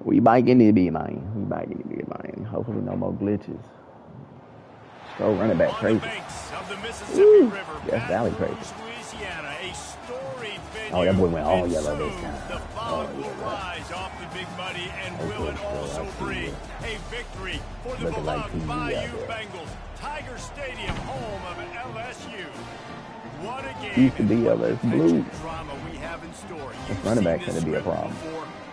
We biking it be, man. We biking it be, man. Hopefully no more glitches. Stro running back crazy. Woo. That's Valley crazy. Oh, that boy went all yellow this time. The fog will rise off the Big Muddy and will it also bring a victory for the beloved Bayou Bengals. Tiger Stadium, home of LSU. What a game. Used to be LSU Blue. Drama we have in store. This running back's going to be a problem.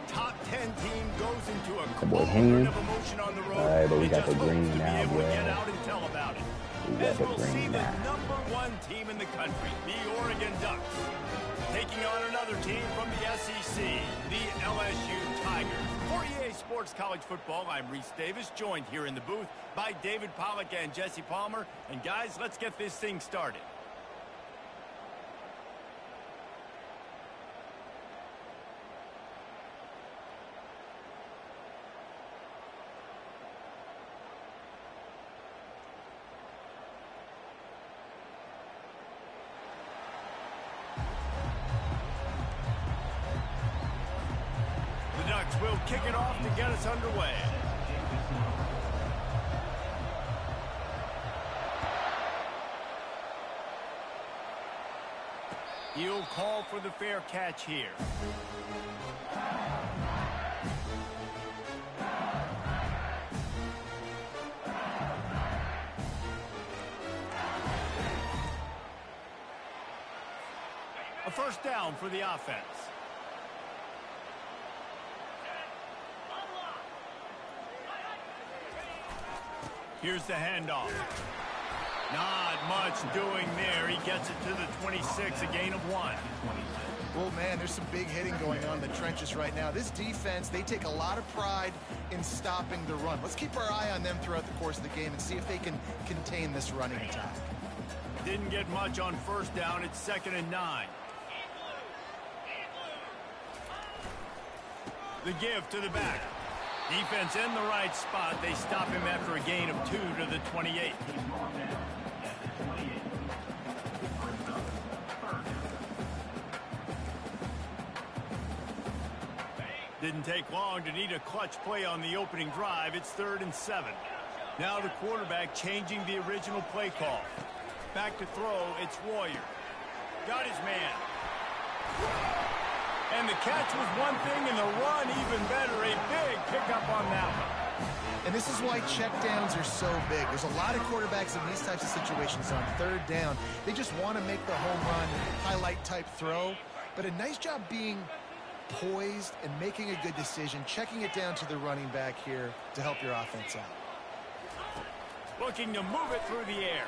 Top 10 team goes into a the boy hand. of emotion on the road. All right, but we got the green now, Get boy. out and tell about it. We got the we'll see green the now. #1 team in the country, the Oregon Ducks, taking on another team from the SEC, the LSU Tigers. For EA Sports College Football, I'm Reese Davis, joined here in the booth by David Pollack and Jesse Palmer. And guys, let's get this thing started. We'll kick it off to get us underway. He'll call for the fair catch here. A first down for the offense. Here's the handoff. Not much doing there. He gets it to the 26, a gain of 1. Well, man, there's some big hitting going on in the trenches right now. This defense, they take a lot of pride in stopping the run. Let's keep our eye on them throughout the course of the game and see if they can contain this running attack. Didn't get much on first down. It's 2nd and 9. The give to the back. Defense in the right spot. They stop him after a gain of 2 to the 28. Didn't take long to need a clutch play on the opening drive. It's 3rd and 7. Now the quarterback changing the original play call. Back to throw. It's Warrior. Got his man. And the catch was one thing, and the run even better. A big pickup on that one. And this is why checkdowns are so big. There's a lot of quarterbacks in these types of situations on 3rd down. They just want to make the home run, highlight type throw. But a nice job being poised and making a good decision, checking it down to the running back here to help your offense out. Looking to move it through the air.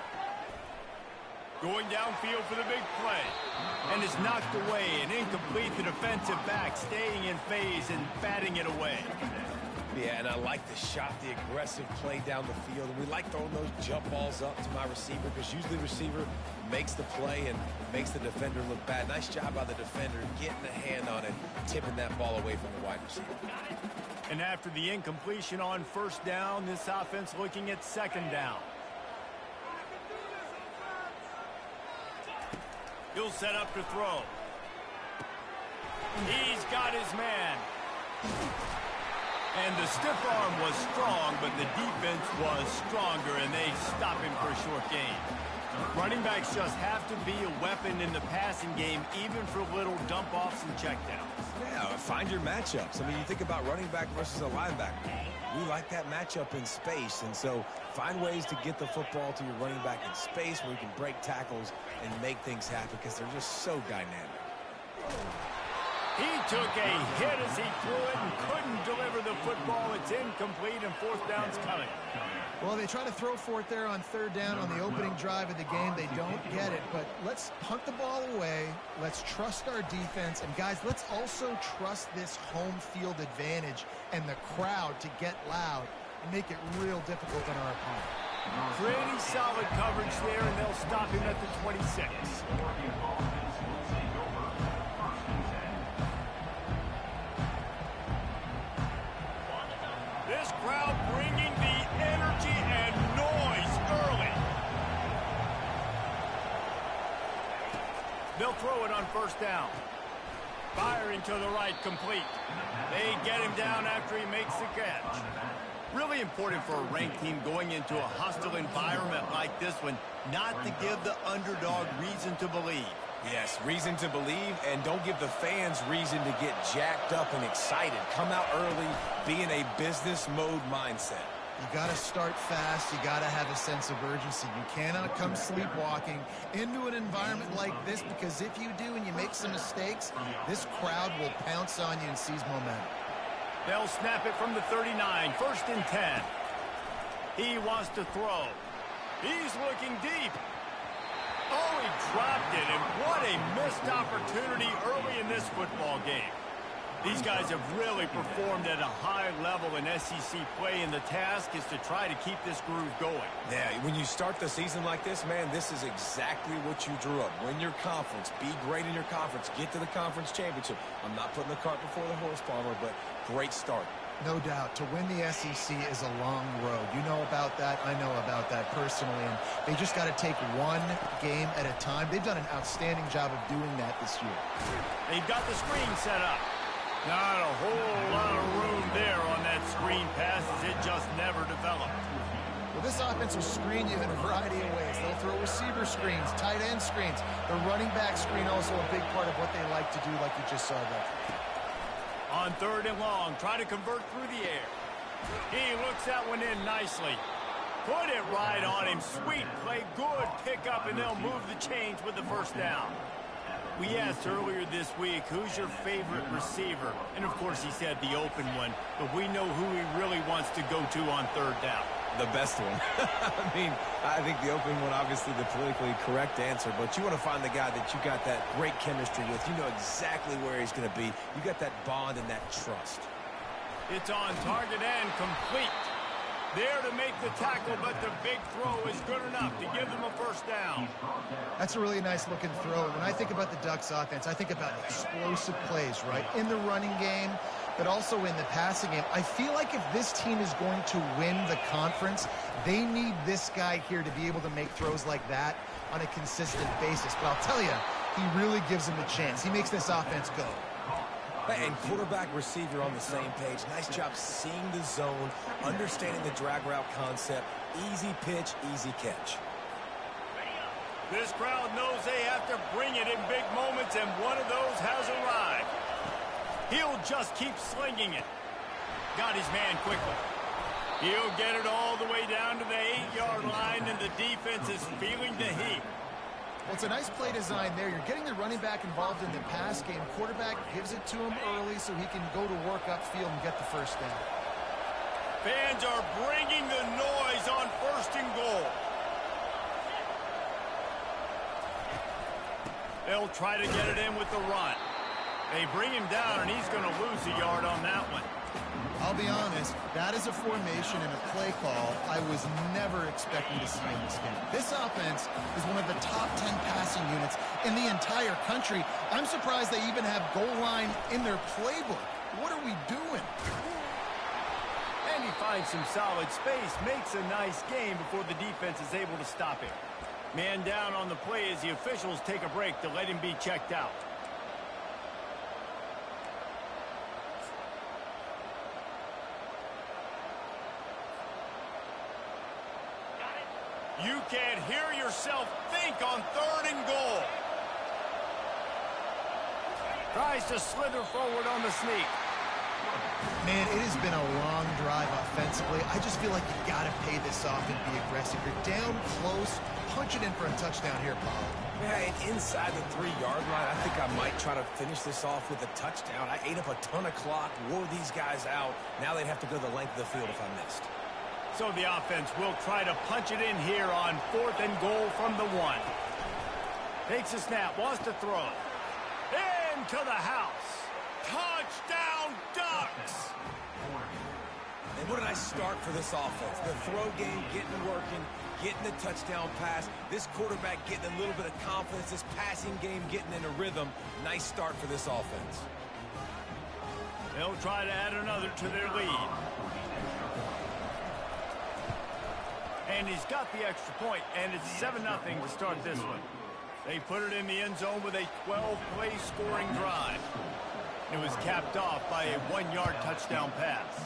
Going downfield for the big play. And it's knocked away and incomplete. The defensive back staying in phase and batting it away. Yeah, and I like the shot, the aggressive play down the field. And we like throwing those jump balls up to my receiver because usually the receiver makes the play and makes the defender look bad. Nice job by the defender getting a hand on it, tipping that ball away from the wide receiver. And after the incompletion on first down, this offense looking at 2nd down. He'll set up to throw. He's got his man. And the stiff arm was strong, but the defense was stronger, and they stop him for a short gain. Running backs just have to be a weapon in the passing game, even for little dump-offs and checkdowns. Yeah, find your matchups. I mean, you think about running back versus a linebacker. We like that matchup in space, and so find ways to get the football to your running back in space where you can break tackles and make things happen because they're just so dynamic. He took a hit as he threw it and couldn't deliver the football. It's incomplete, and 4th down's coming. Well, they try to throw for it there on 3rd down on the opening drive of the game. They don't get it, but let's punt the ball away. Let's trust our defense. And, guys, let's also trust this home field advantage and the crowd to get loud and make it real difficult on our opponent. Pretty solid coverage there, and they'll stop him at the 26. This crowd bringing the energy and noise early. They'll throw it on first down. Firing to the right, complete. They get him down after he makes the catch. Really important for a ranked team going into a hostile environment like this one, not to give the underdog reason to believe. Yes, reason to believe, and don't give the fans reason to get jacked up and excited. Come out early, be in a business mode mindset. You got to start fast. You got to have a sense of urgency. You cannot come sleepwalking into an environment like this, because if you do and you make some mistakes, this crowd will pounce on you and seize momentum. They'll snap it from the 39, 1st and 10. He wants to throw. He's looking deep. Oh, he dropped it, and what a missed opportunity early in this football game. These guys have really performed at a high level in SEC play, and the task is to try to keep this groove going. Yeah, when you start the season like this, man, this is exactly what you drew up. Win your conference, be great in your conference, get to the conference championship. I'm not putting the cart before the horse, Palmer, but great start. No doubt. To win the SEC is a long road. You know about that. I know about that personally. And they just got to take one game at a time. They've done an outstanding job of doing that this year. They've got the screen set up. Not a whole lot of room there on that screen pass, as it just never developed. Well, this offense will screen you in a variety of ways. They'll throw receiver screens, tight end screens. The running back screen also a big part of what they like to do, like you just saw there. On 3rd and long, try to convert through the air. He looks that one in nicely. Put it right on him. Sweet play, good pickup, and they'll move the chains with the 1st down. We asked earlier this week, who's your favorite receiver? And, of course, he said the open one, but we know who he really wants to go to on 3rd down. The best one. I mean, I think the open one, obviously the politically correct answer, but you want to find the guy that you got that great chemistry with. You know exactly where he's going to be. You got that bond and that trust. It's on target and complete. There to make the tackle, but the big throw is good enough to give them a 1st down. That's a really nice-looking throw. When I think about the Ducks offense, I think about explosive plays, right? In the running game, but also in the passing game. I feel like if this team is going to win the conference, they need this guy here to be able to make throws like that on a consistent basis. But I'll tell you, he really gives them a chance. He makes this offense go. And quarterback, receiver on the same page. Nice job seeing the zone, understanding the drag route concept. Easy pitch, easy catch. This crowd knows they have to bring it in big moments, and one of those has arrived. He'll just keep slinging it. Got his man quickly. He'll get it all the way down to the 8-yard line, and the defense is feeling the heat. Well, it's a nice play design there. You're getting the running back involved in the pass game. Quarterback gives it to him early so he can go to work upfield and get the 1st down. Fans are bringing the noise on 1st and goal. They'll try to get it in with the run. They bring him down, and he's going to lose a yard on that one. I'll be honest, that is a formation and a play call I was never expecting to see in this game. This offense is one of the top 10 passing units in the entire country. I'm surprised they even have goal line in their playbook. What are we doing? And he finds some solid space, makes a nice game before the defense is able to stop him. Man down on the play as the officials take a break to let him be checked out. You can't hear yourself think on 3rd and goal. Tries to slither forward on the sneak. Man, it has been a long drive offensively. I just feel like you got to pay this off and be aggressive. You're down close. Punch it in for a touchdown here, Paul. Yeah, and inside the 3-yard line, I think I might try to finish this off with a touchdown. I ate up a ton of clock, wore these guys out. Now they'd have to go the length of the field if I missed. So the offense will try to punch it in here on 4th and goal from the 1. Takes a snap, wants to throw. Into the house. Touchdown, Ducks! And what a nice start for this offense. The throw game getting working, getting the touchdown pass. This quarterback getting a little bit of confidence. This passing game getting in a rhythm. Nice start for this offense. They'll try to add another to their lead. And he's got the extra point, and it's 7-0 to start this one. They put it in the end zone with a 12-play scoring drive. It was capped off by a 1-yard touchdown pass.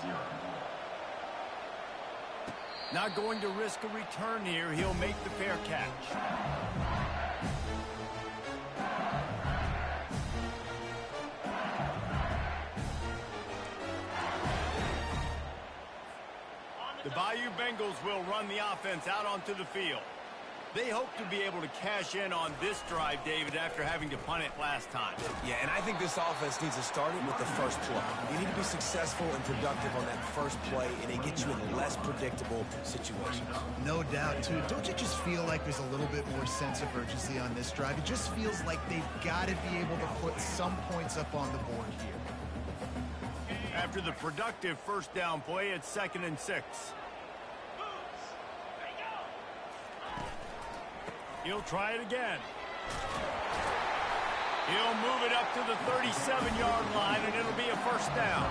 Not going to risk a return here. He'll make the fair catch. The Bayou Bengals will run the offense out onto the field. They hope to be able to cash in on this drive, David, after having to punt it last time. Yeah, and I think this offense needs to start it with the first play. You need to be successful and productive on that first play, and it gets you in less predictable situations. No doubt, too. Don't you just feel like there's a little bit more sense of urgency on this drive? It just feels like they've got to be able to put some points up on the board here. After the productive first down play, it's 2nd and 6. He'll try it again. He'll move it up to the 37-yard line, and it'll be a first down.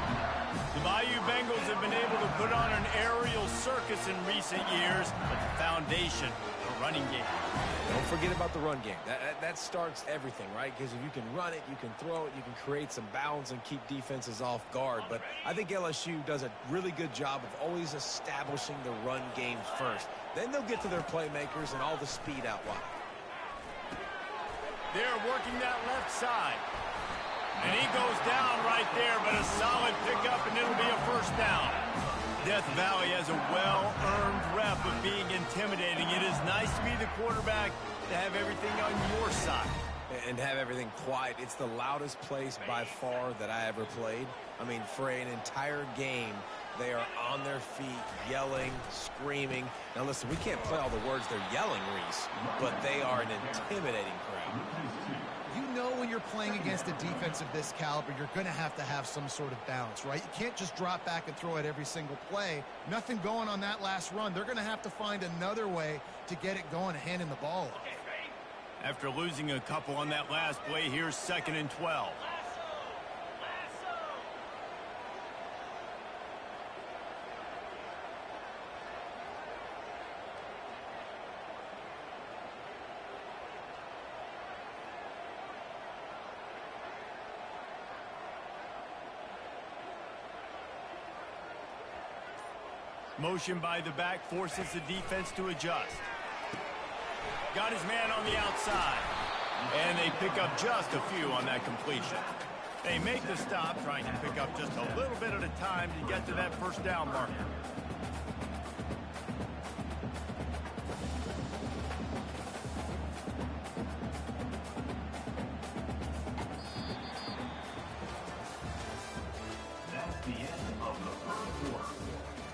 The Bayou Bengals have been able to put on an aerial circus in recent years, but the foundation, the running game. Don't forget about the run game. That starts everything, right? Because if you can run it, you can throw it, you can create some balance and keep defenses off guard. But I think LSU does a really good job of always establishing the run game first. Then they'll get to their playmakers and all the speed out wide. They're working that left side. And he goes down right there, but a solid pickup, and it'll be a first down. Death Valley has a well-earned rep of being intimidating. It is nice to be the quarterback, to have everything on your side. And have everything quiet. It's the loudest place by far that I ever played. I mean, for an entire game, they are on their feet, yelling, screaming. Now, listen, we can't play all the words they're yelling, Reese, but they are an intimidating crowd. You know when you're playing against a defense of this caliber, you're going to have some sort of balance, right? You can't just drop back and throw it every single play. Nothing going on that last run. They're going to have to find another way to get it going, handing the ball off. After losing a couple on that last play, here's 2nd and 12. Motion by the back forces the defense to adjust. Got his man on the outside. And they pick up just a few on that completion. They make the stop, trying to pick up just a little bit at a time to get to that first down marker. That's the end of the first quarter.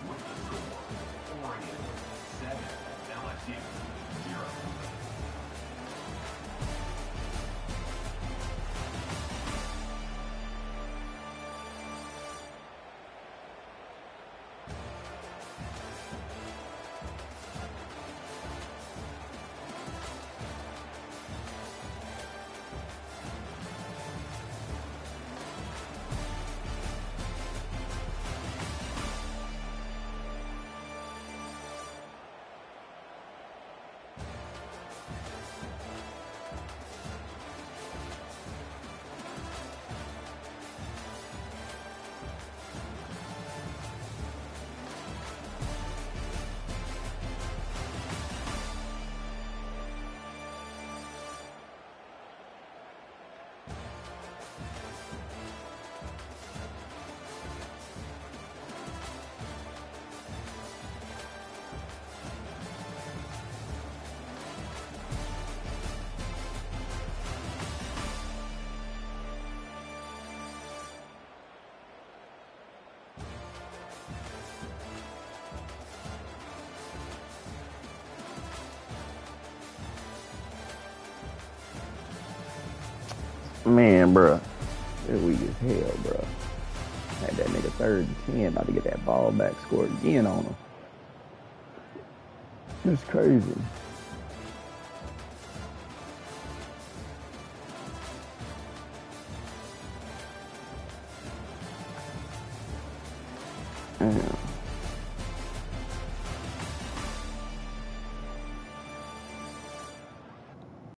With the score, Oregon 7, LSU 0. Man, bruh. They're weak as hell, bruh. Had that nigga 3rd and 10, about to get that ball back, score again on him. It's crazy. Damn.